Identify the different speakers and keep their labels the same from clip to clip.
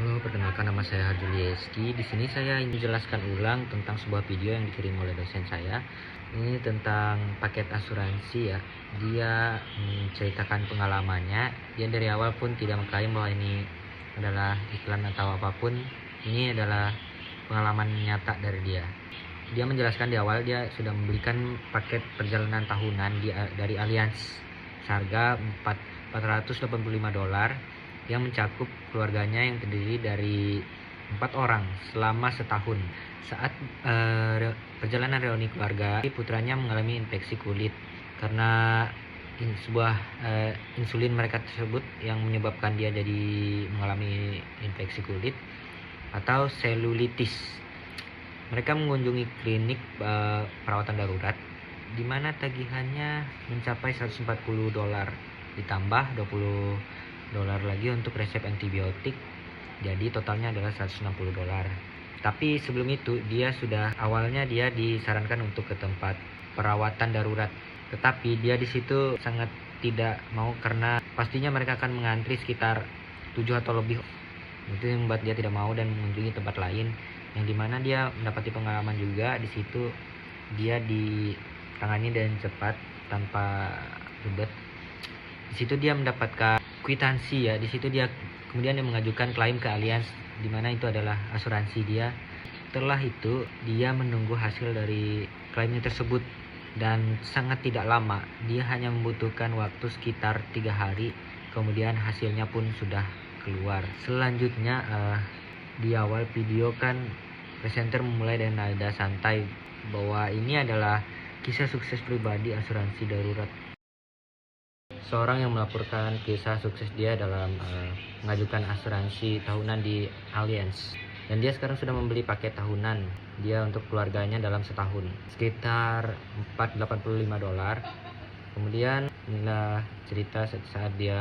Speaker 1: Halo, perkenalkan nama saya Harjulieski. Di sini saya ingin menjelaskan ulang tentang sebuah video yang dikirim oleh dosen saya. Ini tentang paket asuransi ya. Dia menceritakan pengalamannya. Dia dari awal pun tidak mengklaim bahwa ini adalah iklan atau apapun. Ini adalah pengalaman nyata dari dia. Dia menjelaskan di awal dia sudah membelikan paket perjalanan tahunan dari Allianz seharga $485 yang mencakup keluarganya yang terdiri dari 4 orang selama setahun. Saat perjalanan reuni keluarga, putranya mengalami infeksi kulit karena sebuah insulin mereka tersebut yang menyebabkan dia jadi mengalami infeksi kulit atau selulitis. Mereka mengunjungi klinik perawatan darurat di mana tagihannya mencapai $140 ditambah $20 lagi untuk resep antibiotik. Jadi totalnya adalah $160. Tapi sebelum itu awalnya dia disarankan untuk ke tempat perawatan darurat. Tetapi dia di situ sangat tidak mau karena pastinya mereka akan mengantri sekitar 7 atau lebih. Itu yang membuat dia tidak mau dan mengunjungi tempat lain yang dimana dia mendapati pengalaman juga. Di situ dia ditangani dengan cepat tanpa ribet. Di situ dia mendapatkan kwitansi ya. Di situ dia kemudian mengajukan klaim ke Allianz di mana itu adalah asuransi dia. Setelah itu dia menunggu hasil dari klaimnya tersebut dan sangat tidak lama. Dia hanya membutuhkan waktu sekitar 3 hari. Kemudian hasilnya pun sudah keluar. Selanjutnya di awal video kan presenter memulai dengan nada santai bahwa ini adalah kisah sukses pribadi asuransi darurat. Seorang yang melaporkan kisah sukses dia dalam mengajukan asuransi tahunan di Allianz. Dan dia sekarang sudah membeli paket tahunan dia untuk keluarganya dalam setahun sekitar $485. Kemudian inilah cerita saat dia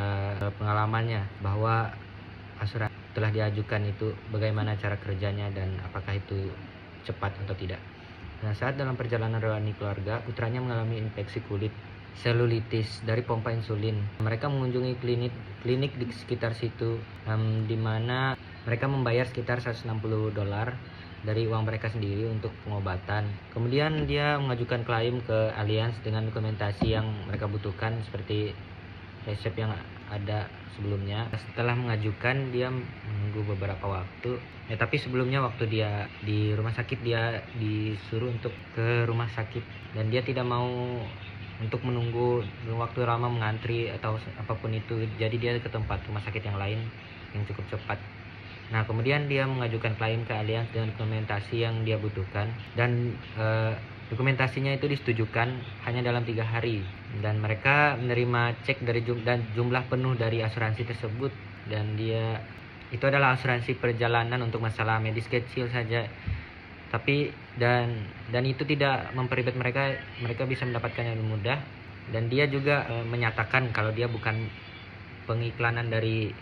Speaker 1: pengalamannya bahwa asuransi telah diajukan itu, bagaimana cara kerjanya dan apakah itu cepat atau tidak. Nah, saat dalam perjalanan reuni keluarga, putranya mengalami infeksi kulit selulitis dari pompa insulin. Mereka mengunjungi klinik di sekitar situ, di mana mereka membayar sekitar $160 dari uang mereka sendiri untuk pengobatan. Kemudian dia mengajukan klaim ke Allianz dengan dokumentasi yang mereka butuhkan seperti resep yang ada sebelumnya. Setelah mengajukan, dia menunggu beberapa waktu. Tapi sebelumnya waktu dia di rumah sakit, dia disuruh untuk ke rumah sakit dan dia tidak mau untuk menunggu waktu lama mengantri atau apapun itu. Jadi dia ke tempat rumah sakit yang lain yang cukup cepat. Nah, kemudian dia mengajukan klaim ke Allianz dengan dokumentasi yang dia butuhkan dan dokumentasinya itu disetujukan hanya dalam 3 hari dan mereka menerima cek dari jumlah penuh dari asuransi tersebut. Dan itu adalah asuransi perjalanan untuk masalah medis kecil saja. Tapi dan itu tidak memperibet mereka bisa mendapatkannya dengan mudah. Dan dia juga menyatakan kalau dia bukan pengiklanan dari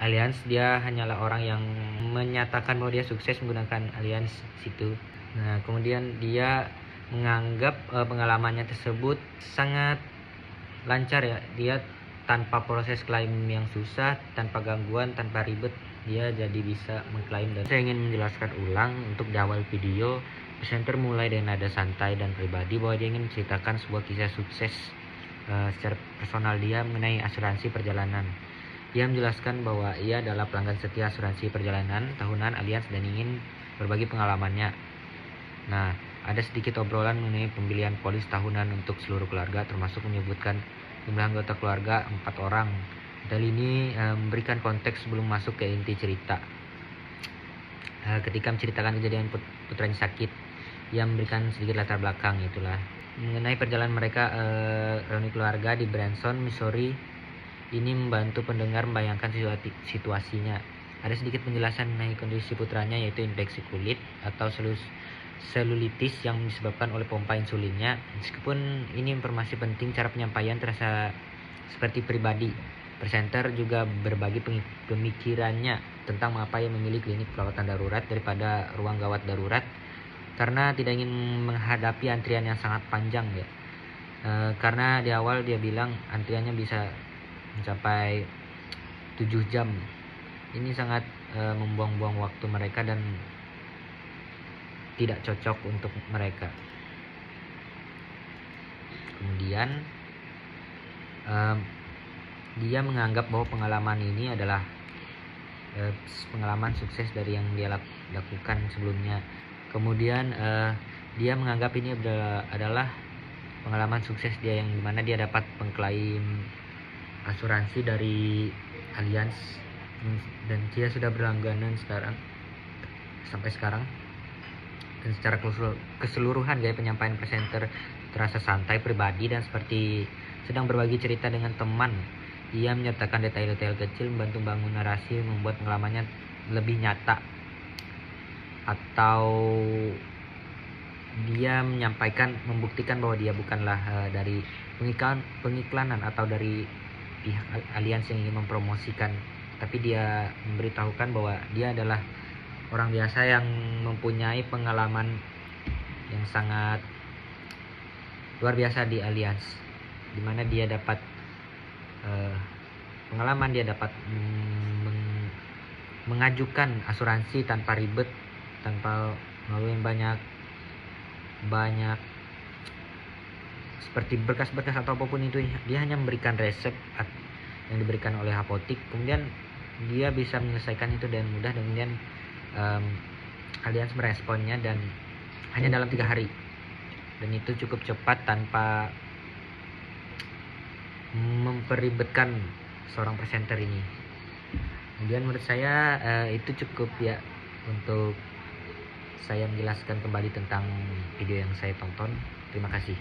Speaker 1: Allianz, dia hanyalah orang yang menyatakan bahwa dia sukses menggunakan Allianz situ. Nah, kemudian dia menganggap pengalamannya tersebut sangat lancar ya. Dia tanpa proses klaim yang susah, tanpa gangguan, tanpa ribet, dia jadi bisa mengklaim. Dan saya ingin menjelaskan ulang untuk di awal video, presenter mulai dengan nada santai dan pribadi bahwa dia ingin menceritakan sebuah kisah sukses secara personal dia mengenai asuransi perjalanan. Dia menjelaskan bahwa ia adalah pelanggan setia asuransi perjalanan tahunan Allianz dan ingin berbagi pengalamannya. Nah, ada sedikit obrolan mengenai pembelian polis tahunan untuk seluruh keluarga, termasuk menyebutkan jumlah anggota keluarga 4 orang. Hal ini memberikan konteks sebelum masuk ke inti cerita. Ketika menceritakan kejadian putranya sakit, ia memberikan sedikit latar belakang itulah mengenai perjalanan mereka reuni keluarga di Branson, Missouri. Ini membantu pendengar membayangkan situasinya. Ada sedikit penjelasan mengenai kondisi putranya, yaitu infeksi kulit atau selulitis yang disebabkan oleh pompa insulinnya. Meskipun ini informasi penting, cara penyampaian terasa seperti pribadi. Presenter juga berbagi pemikirannya tentang mengapa ia memilih klinik perawatan darurat daripada ruang gawat darurat, karena tidak ingin menghadapi antrian yang sangat panjang ya. Karena di awal dia bilang antriannya bisa mencapai 7 jam. Ini sangat membuang-buang waktu mereka dan tidak cocok untuk mereka. Kemudian dia menganggap bahwa pengalaman ini adalah pengalaman sukses dari yang dia lakukan sebelumnya. Kemudian dia menganggap ini adalah pengalaman sukses dia, yang dimana dia dapat mengklaim asuransi dari Allianz, dan dia sudah berlangganan sampai sekarang. Dan secara keseluruhan gaya penyampaian presenter terasa santai, pribadi, dan seperti sedang berbagi cerita dengan teman. Ia menyertakan detail-detail kecil, membantu bangun narasi, membuat pengalamannya lebih nyata. Atau dia membuktikan bahwa dia bukanlah dari pengiklanan atau dari pihak Allianz yang ingin mempromosikan, tapi dia memberitahukan bahwa dia adalah orang biasa yang mempunyai pengalaman yang sangat luar biasa di Allianz, dimana dia dapat pengalaman, dia dapat mengajukan asuransi tanpa ribet, tanpa melalui banyak seperti berkas-berkas atau apapun itu. Dia hanya memberikan resep yang diberikan oleh apotik, kemudian dia bisa menyelesaikan itu dengan mudah, dan kemudian Allianz meresponnya dan hanya dalam 3 hari, dan itu cukup cepat tanpa memperibetkan seorang presenter ini. Kemudian menurut saya itu cukup ya untuk saya menjelaskan kembali tentang video yang saya tonton. Terima kasih.